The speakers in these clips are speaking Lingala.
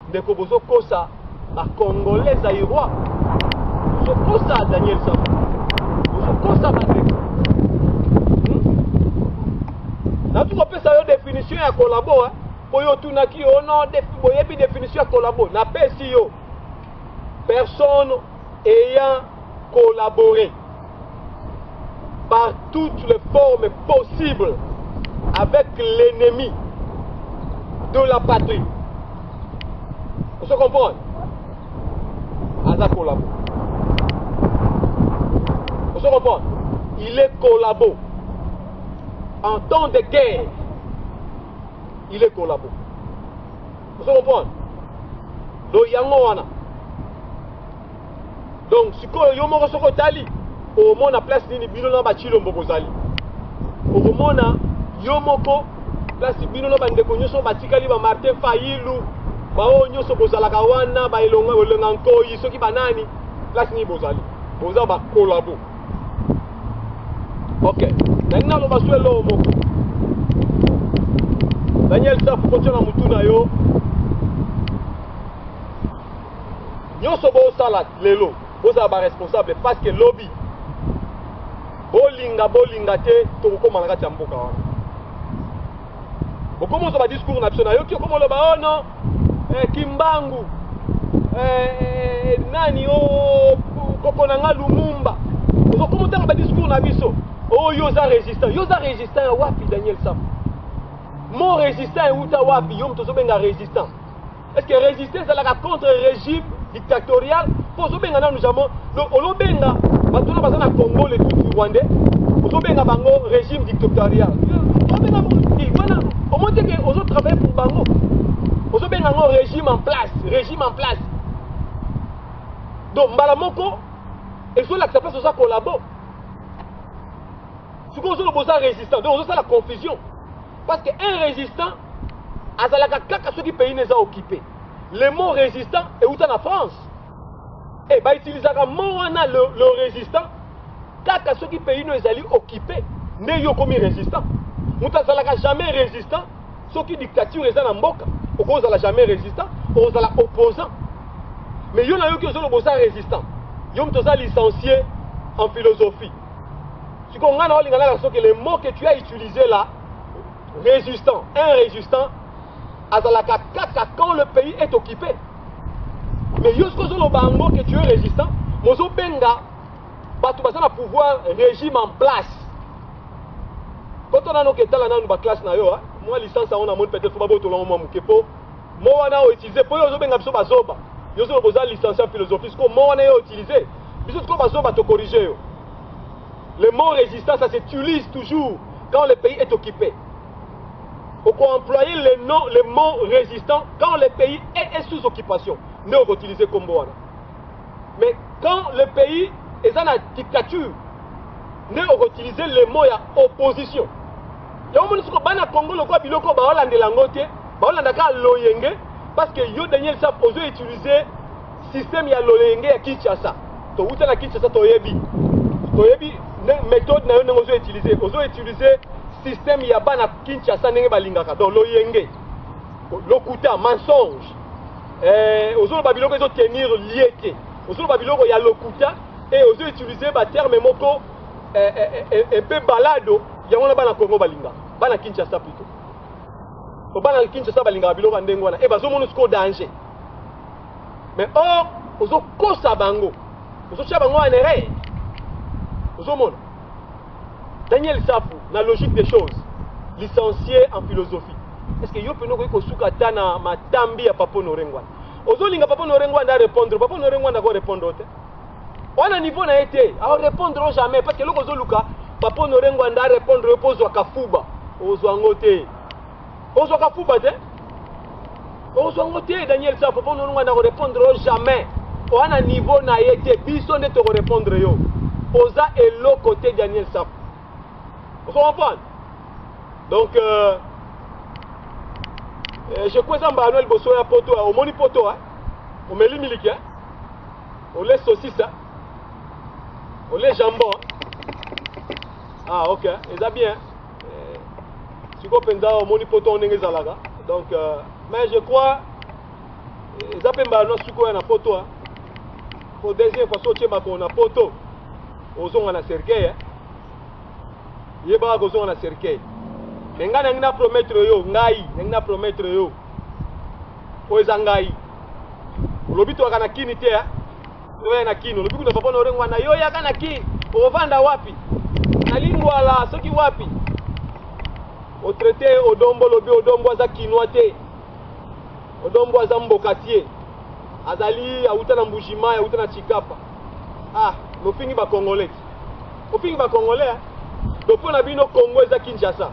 ndeko bozo kosa ba congolais zaïrois bozo kosa Daniel Safou bozo kosa ba ndeko na tout kopesa yo définition ya collabo hein oyo tunaki yo non boyebi définition ya collabo na pesi yo personne ayant collaboré par toutes les formes possibles avec l'ennemi de la patrie. Vous se comprenez? Aza collabo. Vous se comprenez? Il est collabo. En temps de guerre, il est collabo. Vous se comprenez? Do yango wana. Donc, si vous avez tali, au moins la place ni bino na bachilo mbozali. Au moins na yomoko place bino na bandeko nyoso batikali ba Martin Fayulu, ba o nyoso bozala kawana ba ilonga olenga nkoyi soki banani place ni bozali. Boza ba collabo. OK. Nana lo baswelo moko. Daniel Safou kontona mutuna yo. Nyoso bo sala lelo. Vous êtes responsable parce que lobby bolinga te to ko malaka tamboka wana bokomo zo ba discours na bisona yo ki ko moloba oh non Kimbangu nani o kokona nga Lumumba zo komo tanga ba discours na biso oh yo za résistant wapi Daniel Safou mon résistant uta wapi yo mto zo benga résistant est-ce que résister c'est la contre régime dictatorial pour zo benga na nous avons olo benga batuna bazana Congo le tout rwandais ozo benga bango régime dictatorial ozo benga voilà au moins que ozo travailler pour bango ozo benga ngo régime en place donc mbala moko et sur la place ozo collabo si ozo le bosa résistant donc ozo ça la confusion parce que un résistant azalaka kaka ceux qui pays les a occupés le mot résistant est où en France. Et bah utiliser le résistant kaka ceux qui pays nous allaient occuper ne yo comme résistant muta zalaka jamais résistant ceux qui dictature les en mboka oko zala jamais résistant oko zala opposant mais yo na yo ki zo le bosa résistant yo mtoza licencié en philosophie si qu'on a lingala la que les mots que tu as utilisé là résistant un résistant azalaka kaka quand le pays est occupé. Mais yosko zolo bango que tu es résistant, mozo benga batu basana pouvoir régime en place. Quand on a nos ketala na ba classe na yo, moi licence on a mon peut-être faut pas boto longo mukepo. Mo wana o utiliser pour yozo benga biso bazoba. Yozo boza licencié en philosophie, ko mo wana yo utiliser. Biso ko bazoba to corriger yo. Le mot résistant ça s'utilise toujours quand le pays est occupé. On peut employer le mot résistant quand le pays est sous occupation. Nous on va utiliser comme ça. Mais quand le pays est dans la dictature, nous on va utiliser le mot opposition. Il y a un moment où Congo le quoi biloko ba Hollande langote, ba Hollande ka loyenge parce que yo Daniel Safou ozo utiliser système ya loyenge ya Kinshasa. To uta na Kinshasa to yebi méthode na yo ozo utiliser système ya bana Kinshasa ndenge balingaka donc loyenge lokuta mensonge ozo ba biloko ezo tenir lié ozo ba biloko ya lokuta et ozo utiliser ba terme moko un peu balado yango na bana Congo balinga bana Kinshasa plutôt o bana Kinshasa balinga biloko ndenge wana e bazo mona siko danger mais or ozo kosa bango ozo cha bango en erreur ozo mona Daniel Safou, la logique des choses, licencié en philosophie. Est-ce que yo peno ko suka tana matambi ya Papo Norengwa? Ozolinga Papo Norengwa nda répondre, Papo Norengwa nda ko répondre te. On a niveau na été, à répondre jamais parce que loko zoluka Papo Norengwa nda répondre pose wa kafuba. Ozo ngote. Ozo kafuba te? Ozo ngote Daniel Safou Papo Norengwa nda ko répondre jamais. On a niveau na été, biso ne te répondre yo. Oza elo côté Daniel Safou. Vous comprenez? Donc, je crois que Manuel Bosso a poto, au moni poto, au meli miliki, au lait saucisse, au lait jambon. Ah, ok, et ça bien. Si vous pensez au moni poto, on est zalaga. Donc, mais je crois, eza mpe mbala no suki oyo na poto po deuxième fois so otie makolo na poto ozonga na cercueil yebaka kozonga na cercueil me ngai nangi na promettre yo nangi na promettre yo oyo eza ngai olobi toyaka na kini te oya na kini olobi kuna papa na orengo wana yo yaka na kini okovanda wapi na lingwala soki wapi otraite odombo olobi odombo aza kinwa te odombo aza mboka tie azali auta na mbujima auta na chikapa mofingi bakongolais ofingi bakongolais dopo na bino Congo eza Kinshasa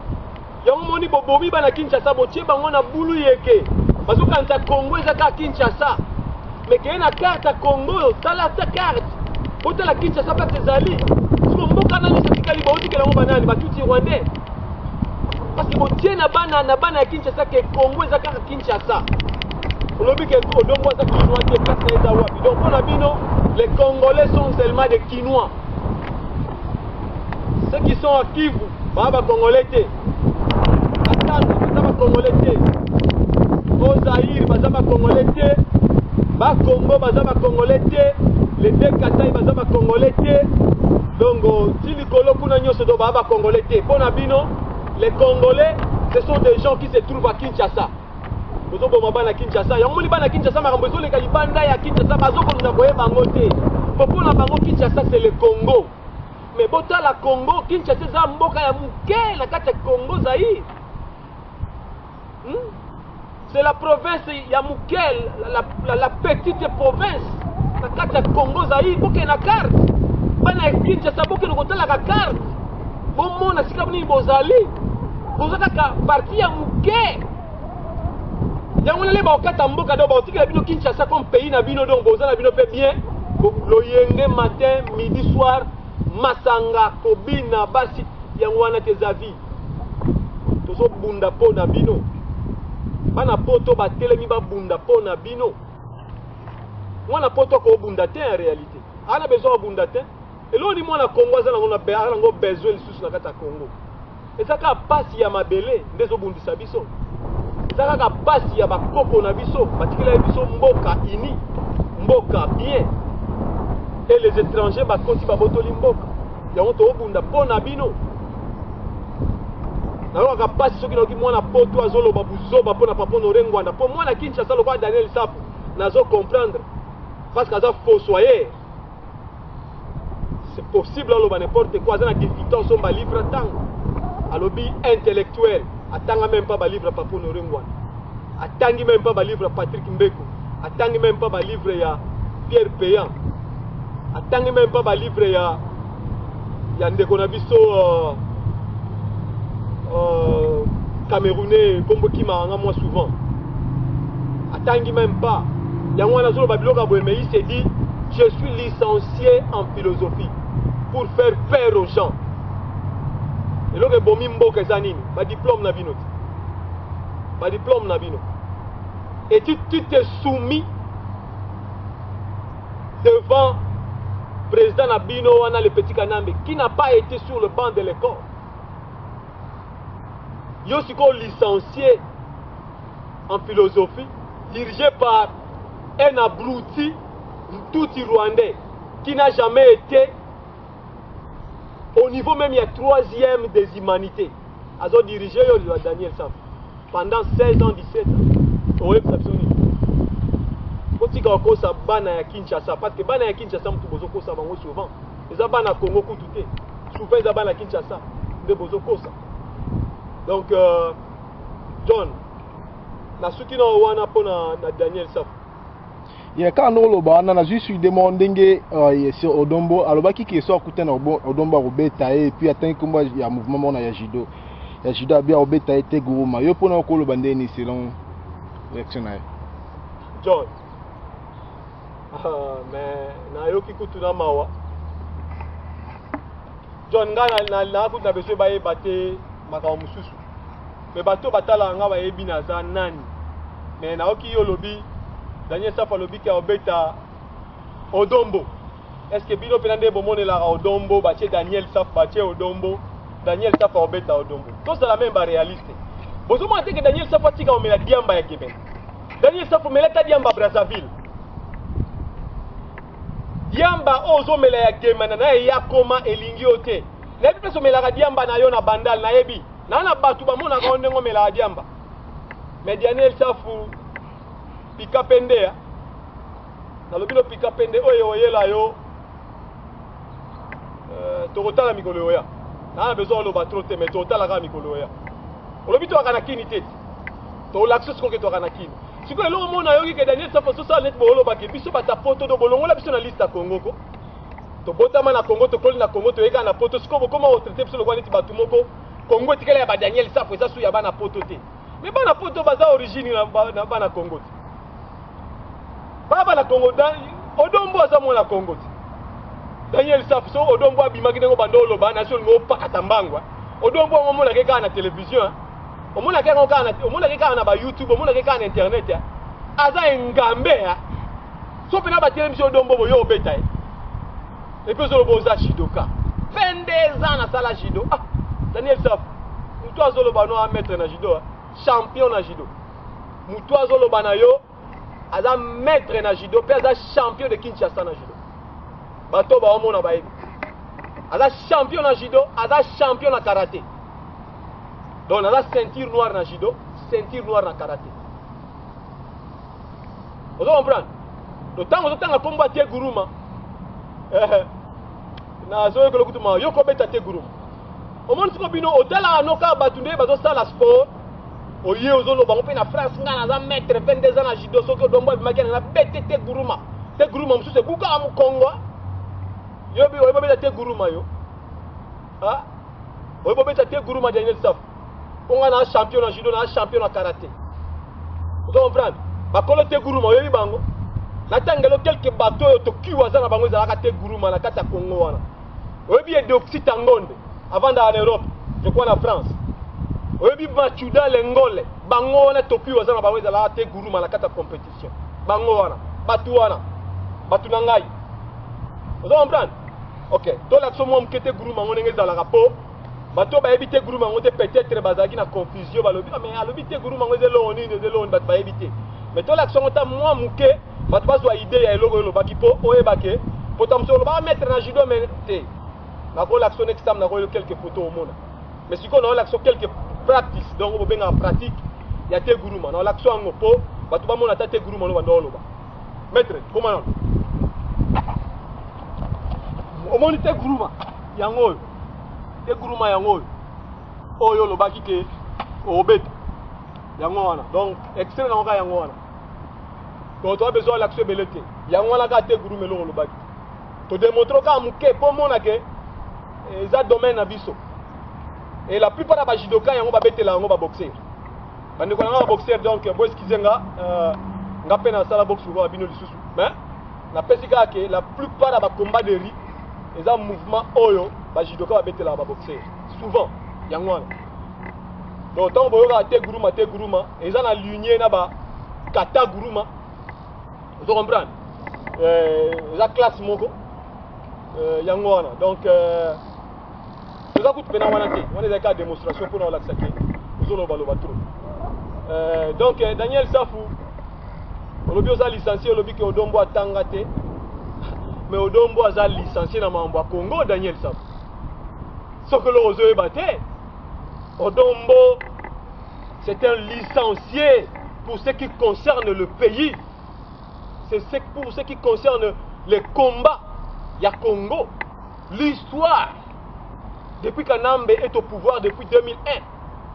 yango moni bobomi bana Kinshasa botie bango na bulu yeke bazokanisa Congo eza ka Kinshasa mais keye na carte Congo tala ta carte otala Kinshasa pa ezali siko mboka nani satikali baotikela ngo banani batuti rwandais parce que botie na bana ya Kinshasa ke Congo eza ka Kinshasa olobi ke odongo eza Kinois te place eza wapi donc on a bino les Congolais sont seulement des Kinois. Ceux qui sont à Kivu, baba Congolais te. Katanga, baba Congolais te. Au Zaïre, baba Congolais te. Ba Congo, baba Congolais te. Les deux Kataï, baba Congolais te. Donc, si les Colo kuna nyoso do baba Congolais te. Pour Nabino, les Congolais, ce sont des gens qui se trouvent à Kinshasa. Bozo bo mabana Kinshasa. Yango moli bana Kinshasa makambo le kalibanda ya Kinshasa bazo ko na boye bango te. Pour na bango Kinshasa c'est le Congo. Mais bota la Congo, Kinshasa za mboka ya muke la kati ya Congo Zaïre. C'est la province ya muke, la petite province. La kati ya Congo Zaïre, boke na carte. Bana Kinshasa boke no kotala ka carte. Bomo na sika ni bozali. Bozaka ka parti ya muke. Yango le ba okata mboka do ba otikela bino Kinshasa comme pays na bino donc bozala bino pe bien. Loyenge matin, midi, soir. Masanga, Kobina, Basi, Yangwana Tezavi. Tozo bunda po na bino. Bana poto ba telemi ba bunda po na bino. Mwana poto ko bunda te en réalité. Ana besoin bunda te. Et l'on dit mwana Congo za na ngo besoin lisusu na kata Congo. Ezaka pasi ya mabele ndezo bundisa biso. Ezaka pasi ya bakoko na biso, batikela biso mboka ini, mboka bien. Et les étrangers bakoti babotoli mboka yango tobunda po na bino naloka pasi soki naoki mwana poto azoloba buzoba mpo na papa norengwanda mpo mwana Kinshasa lokola Daniel Safu nazo comprendre parce que aza fossoyer c'est possible aloba n'importe quoi aza na difficulté somba livre tango alobi intellectuel atanga même pas balivre papa norengwanda atangi même pas balivre Patrick Mbeko atangi même pas balivre ya Pierre Péan atangi même pas ba livre ya ndeko na biso Camerounais kombo kimanga moi souvent atangi même pas yango wana zolo ba biloka boye mais il s'est dit je suis licencié en philosophie pour faire peur aux gens et loke bomi mboka eza nini ba diplôme na bino ba diplôme na bino et tu t'es soumis devant président Nabino wana le petit Kanambe qui n'a pas été sur le banc de l'école. Yosiko licencié en philosophie, dirigé par un abruti tout rwandais qui n'a jamais été au niveau même il y a 3e des humanités. Azo dirigé Daniel Saf pendant 16 ans, 17 ans. Kotika okosa bana ya Kinshasa parce que bana ya Kinshasa mtu bozo kosa bango souvent eza bana Congo kutu te souvent eza bana Kinshasa nde bozo kosa donc John na suki na wana po na Daniel Safu ya kana oloba na juste demandenge sur Odombo alobaki ki so akuta na Odombo robeta et puis atteint combat ya mouvement mona ya judo bien robetaete goma yo pona ko loba ndeni selon réactionnaire John mais na yoki kutuna mawa John na kutu na besoin baye bate makao mususu mais bato batala nga bayebi na za nani mais na yoki yo lobi Daniel Safa lobi ki obeta Odombo est-ce que bino penande bomonela Odombo bache Daniel Safa bache Odombo Daniel Safa obeta Odombo tout ça la même ba réalité bozo mo que Daniel Safa tika omela diamba ya Québec Daniel Safo meleka Diamba Brazzaville. Diamba ozo mela ya gemana na ya koma elingi ote. Na bi peso mela Diamba na yo na bandal na yebi. Na batu ba mona ka ondengo mela Diamba. Mais Daniel Safo pika pende ya. Na lobilo pika pende oyo oyela yo. Tokotala mikolo ya. Na besoin lo batro te mais tokotala ka mikolo ya. Olobi to akana kini tete. To l'accès ko ke to akana kini. Siko elo mona yoki ke Daniel Safo so sa net bolo ba ke biso bata poto do bolongo la biso na liste ya Congo ko. To botama na Congo to koli na Congo to eka na poto siko comment o traiter biso lo kwani ti batu moko Congo tikela ya ba Daniel Safo esa su ya bana poto te. Mais bana poto baza origine na bana Congo te. Baba na Congo da odombo aza mona Congo te. Daniel Safo so odombo abimaki ngo bando lo ba na so ngo pakata mbangwa. Odombo mo mona keka na télévision. Omona keka na ba YouTube, omona keka na internet ya. Aza ngambe ya. So pena ba télévision odombo bo yo beta. Et puis zo boza judoka. 22 ans na sala judo. Ah, Daniel Safo. Mutu azolo ba no a maître na judo. Champion na judo. Mutu azolo ba na yo aza maître na judo, pe aza champion de Kinshasa na judo. Bato ba omona ba yebi. Aza champion na judo, aza champion na karaté. Donc aza ceinture noire na judo, ceinture noire na karaté. Vous comprenez? Le temps où on combat te guruma. Na zo ko lokutuma yo ko beta te guruma. O mon siko bino otala anoka batunde bazo sala sport. Oye ozolo bango pe na France ngana za maître 22 ans na judo soko dombo bimakena na bete te guruma. Te guruma msusu buka am Congo. Yo bi oyo beta te guruma yo. Ah? Oyo beta te guruma Daniel Safo. On a un champion en judo, on a un champion en karaté. Vous comprenez? Bakolo te guruma oyo bango. Na tangelo quelques bateaux to kiwaza na bango za te guruma na kata Congo wana. Oyo bi de Occitangonde avant d'aller en Europe, je crois en France. Oyo bi Machuda Lengole, bango wana to kiwaza na bango za te guruma na kata compétition. Bango wana, batu wana. Batu nangai. Vous comprenez? OK, to la somo mkete guruma ngone za la rapport. Bato ba éviter guruma ngote peut-être bazaki na confusion balobi mais alobi te guruma ngoze lo oni de lo bat ba éviter mais to l'action ngota moi muke bato bazwa idée ya eloko lo baki po oyebake potamso lo ba mettre na judo mais te na ko l'action next time na ko quelques photos au monde mais si ko na l'action quelques practice donc on benga en pratique ya te guruma na l'action ngo po bato ba mona ta te guruma lo ba ndolo ba maître comment on moni te guruma yango te guruma yango oyo lo baki ke obeta yango wana donc extrait na nga yango wana to to besoin l'action belete yango wana ka te guruma lo baki to démontrer ka muke po mona ke eza domaine na biso et la plupart ba judoka yango ba betela yango ba boxer bandi ko nga ba boxer donc bo excusenga nga pena sala boxe ko bino lisusu mais na pesika ke la plupart ba combat de riz eza mouvement oyo ba judoka ba betela ba boxer souvent yango wana donc tant boyoka te guruma eza na lignée na ba kata guruma vous comprenez eza classe moko yango wana donc eza kutu pena wana te wana eza ka démonstration pour na laksa ke ozoloba loba trop donc Daniel Safo olobi oza licencié olobi ke odombo atanga te mais odombo aza licencié na mambo Congo Daniel Safo soko lo ozo ebate odombo c'est un licencié pour ce qui concerne le pays, c'est pour ce qui concerne les combats ya Congo, l'histoire depuis qu'Anambe est au pouvoir depuis 2001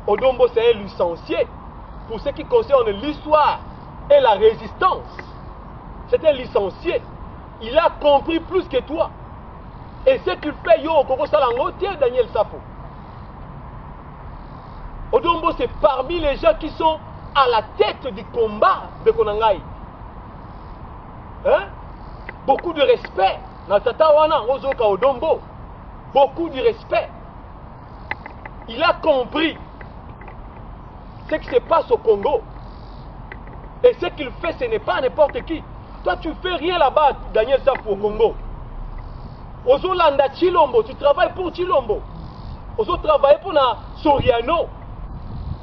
Odombo c'est un licencié pour ce qui concerne l'histoire et la résistance. C'est un licencié. Il a compris plus que toi. Et ce qu'il fait, yo, Koko Salango, tiens Daniel Safo. Odombo, c'est parmi les gens qui sont à la tête du combat de Konangai. Hein? Beaucoup de respect. Natatawana, Ozoka Odombo. Beaucoup de respect. Il a compris ce qui se passe au Congo. Et ce qu'il fait, ce n'est pas n'importe qui. Toi, tu fais rien là-bas, Daniel Safo, au Congo. Ozolanda Chilombo, tu travailles pour Chilombo. Ozo travaille pour na Soriano.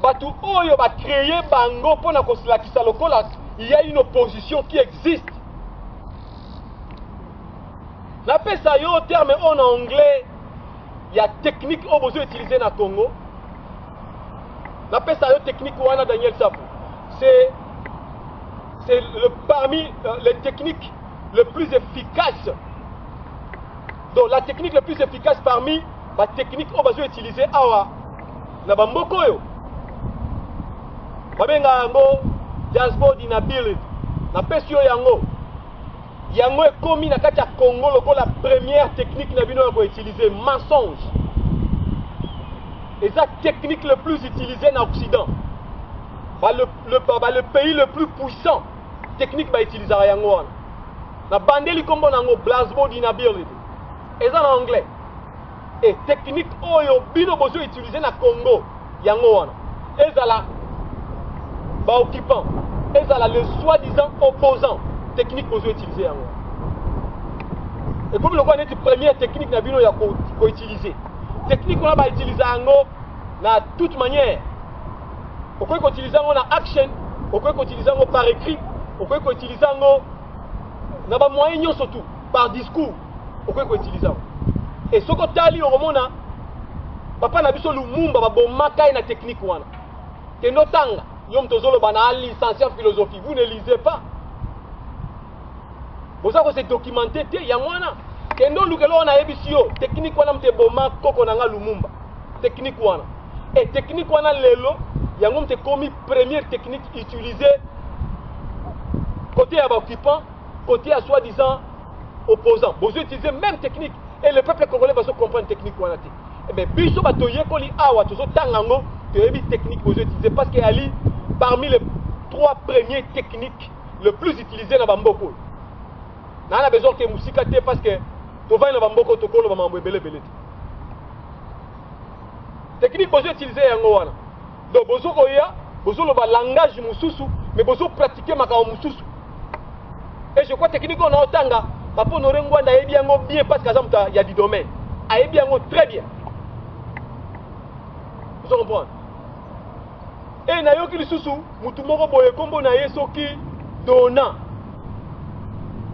Batu oyo ba créer bango pour na kosilakisa lokola il y a une opposition qui existe. N'appelle ça au terme en anglais, il y a technique au besoin utilisée dans le Congo. N'appelle ça technique ou Daniel Sapou. C'est parmi les techniques les plus efficaces. Donc la technique la plus efficace parmi les techniques au besoin utilisée awa na bamboko yo. Babenga yango dashboard inability. Na pesi yo yango. Yango est commis na kati ya Congo loko la première technique na bino ko utiliser mensonge. Et ça technique le plus utilisée en Occident. Le pays le plus puissant technique va utiliser yango. Na bandeli kombo nango dashboard inability. Et ça en anglais. Et technique oyo bino bozo utiliser na Congo yango wana. Et ça là ba occupant. Et ça là le soi-disant opposant technique bozo utiliser yango. Et comme le quoi est première technique na bino ya ko utiliser. Technique on va utiliser yango na toute manière. On peut utiliser yango na action, on peut utiliser yango par écrit, on peut utiliser yango na ba moyen surtout par discours. On peut utiliser yango. Et ce que tali au romona papa na biso Lumumba ba bomaka na technique wana. Que notanga yom tozolo bana licencié en philosophie, vous ne lisez pas. Vous avez se documenté te yangwana. Kendo lukelo wana ebisio technique wana mte boma koko nanga Lumumba. Technique wana. Et technique wana lelo yango mte commis première technique utilisée côté à occupant, côté à soi-disant opposant. Vous utilisez même technique et le peuple congolais va se comprendre technique wana te. Eh bien biso ba toye koli awa tozo tangango te ebi technique vous utilisez parce que ali parmi les 3 premières techniques le plus utilisées dans Bamboko. On a besoin que musika te parce que tu vas dans Bamboko to kolo ba mambo belé. Technique vous utilisez yango wana. Donc bozo koya, bozo le langage mususu mais bozo pratiquer makao mususu. Et je crois technique on a otanga papa Norengwanda ebi yango bien parce que il y a du domaine. A ebi yango très bien. Vous comprenez? Et na yoki lisusu mutu moko boye kombo na yesoki dona.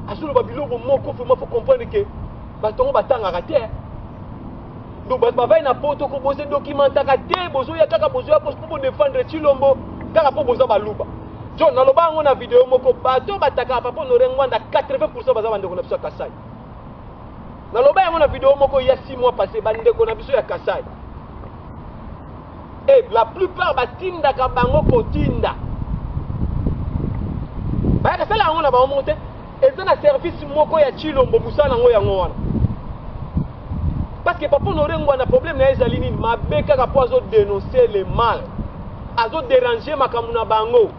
Asolo babiloko moko faut comprendre que batongo batanga raté. Donc bavai na poto ko boze documenta raté bozo ya kaka bozo ya pour défendre Chilombo kaka po boza baluba. John naloba ngo na vidéo moko bato bataka papa Norengwanda 80% baza bande ko na biso Kasai. Naloba ngo na vidéo moko il y a 6 mois passé bande ko na biso ya Kasai. Et la plupart batinda ka bango kotinda. Ba ka sala ngo na ba monter et ça na service moko ya Chilombo musala ngo yango wana. Parce que papa Norengwanda problème na ezali nini mabeka ka pozo dénoncer le mal. Azo déranger makamuna bango.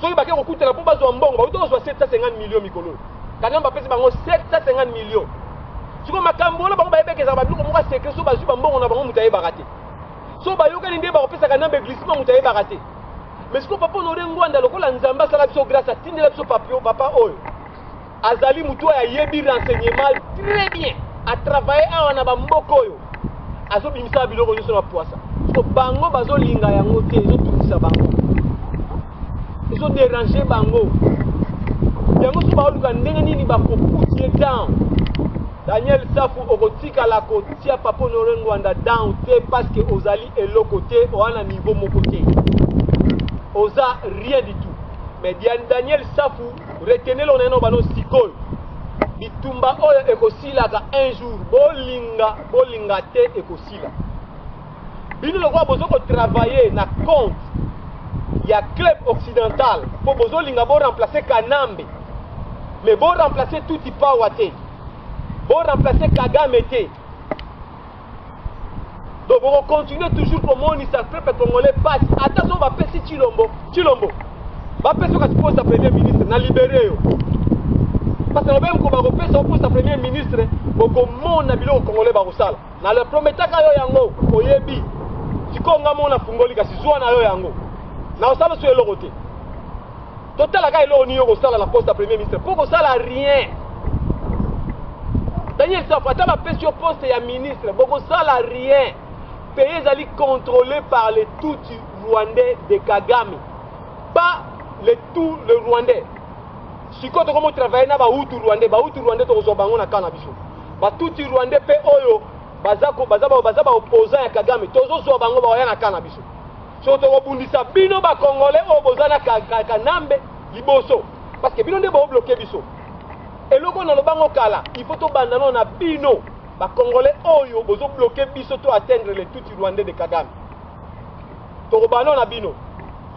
Soki bake kokutela po bazwa mbongo ba utozwa 750 millions mikolo. Kana mbapesi bango 750 millions. Siko makambo la bango bayebekeza ba biloko moko secret so bazwi mbongo na bango mutaye bakate. So ba yoka ndé ba kopesa kana mbe glissement mutaye bakate. Mais siko papa Norengwanda lokola nzamba sala biso grâce à tindela biso papio papa oyo. Azali mutu ya yebi renseignement très bien à travailler awa ba mboko oyo. Azo bimisa biloko nyonso na poisa. Siko bango bazo linga yango te zo tukisa bango. Ils ont dérangé bango. Yango so ba oluka ndenge nini ba koputie down. Daniel Safu okotika la kotia papa Norengwanda down te parce que ozali elo côté o ana niveau mon côté. Oza rien du tout. Mais Daniel Safu retenez le neno bano sikol. Bitumba oyo ekosila ka un jour bolinga te ekosila. Bino le roi bozo ko travailler na compte. Il y a club occidental pour bozo linga bo remplacer Kanambe. Mais bo remplacer tout Tipa Wate. Bo remplacer Kagame te. Donc on continue toujours pour mon histoire peuple congolais passe. Attention va passer Chilombo. Va passer au poste de premier ministre na libéré yo. Parce que même ko ba repesa au poste de premier ministre boko mon na bilo congolais ba kosala. Na le prometaka yo yango oyebi. Sikonga mona fungoli kasi zwa na yo yango. Na osala sur le côté. Total la gars il est au sala la poste de premier ministre. Pour ça la rien. Daniel Safata va passer au poste de ministre. Pour ça la rien. Pays ali contrôlé par les Tutsi rwandais de Kagame. Pas tout le Rwandais. Si quand on travaille na ba Hutu Rwandais to zobango na kana biso. Ba tout Rwandais pe oyo bazako bazaba opposant ya Kagame tozo zobango ba ya na kana biso. So to bundisa bino ba Congolais o bozana kanambe liboso parce que bino nde ba bloquer biso. Et loko na lobango kala, il faut to bandano na bino ba Congolais oyo bozo bloquer biso to atteindre les tout Rwandais de Kagame. To bandano na bino.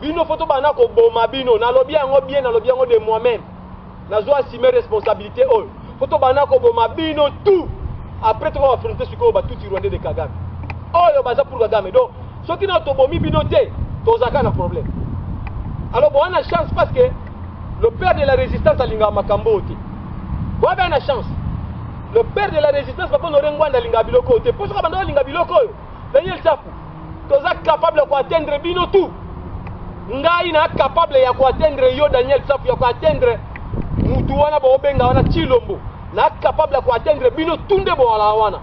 Bino faut to bandana ko boma bino na lobi yango bien na lobi yango de moi-même. Na zo assumer responsabilité oyo. Faut to bandana ko boma bino tout. Après tu vas affronter ce ko ba tout Rwandais de Kagame. Oyo baza pour Kagame. Donc ce qui na to bomi bino te, to zaka na problème. Alors bon on a chance parce que le père de la résistance a linga makambo te. Bon on a chance. Le père de la résistance va prendre Rwanda linga biloko te. Pour ce que linga biloko yo. Daniel Safu. Toza capable de atteindre bino tout. Ngai na capable ya atteindre yo Daniel Safu ya atteindre mutu wana ba obenga wana Chilombo. Na capable de atteindre bino tunde bo wala wana.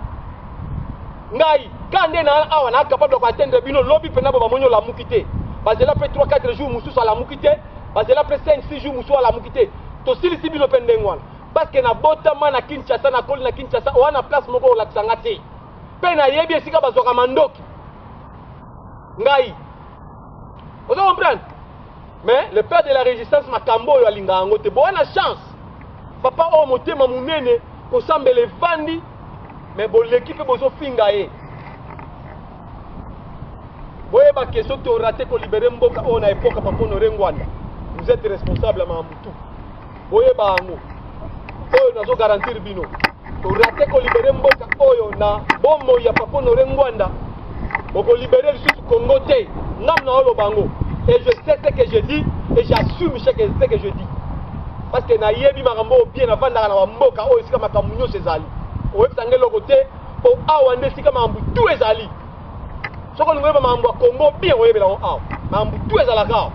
Ngai kande na awa na capable de atteindre bino lobby pena ba monyo la mukite. Parce que là après 3-4 jours musu à la mukite. Parce que là après 5-6 jours musu à la mukite. To sili bino pendengwana. Parce que na botama na Kinshasa na koli na Kinshasa wana place moko la tsangate. Pe na yebi esika bazoka mandoki. Ngai. Vous comprenez? Mais le père de la résistance makambo yo alinga yango te. Bon on a chance. Papa o motema munene ko sambele vandi mais bon l'équipe bozo finga ye. Boye ba question to raté ko libérer mboka on a époque papa Honoré Ngwanda. Vous êtes responsable à Mambutu. Boye ba ngo. Oyo nazo garantir bino. To raté ko libérer mboka oyo na bombo ya papa Honoré Ngwanda. Boko libérer le Congo te. Nam na olo bango. Et je sais ce que je dis et j'assume ce que je dis. Parce que na yebi makambo bien avant na mboka oyo sika makamunyo sezali. O etange lokote o awande sika mambu tout ezali. Soko ngwe mambo Congo bien o yebela o aw. Mambu tout ezalaka.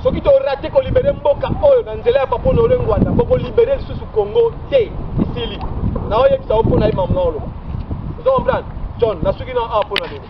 Soki to raté ko libérer mboka oyo na nzela ya papa Honoré Ngwanda boko libérer le Congo te isili. Na o yebisa o pona mambo na olo. Vous comprenez? John, na suki na a pona demo.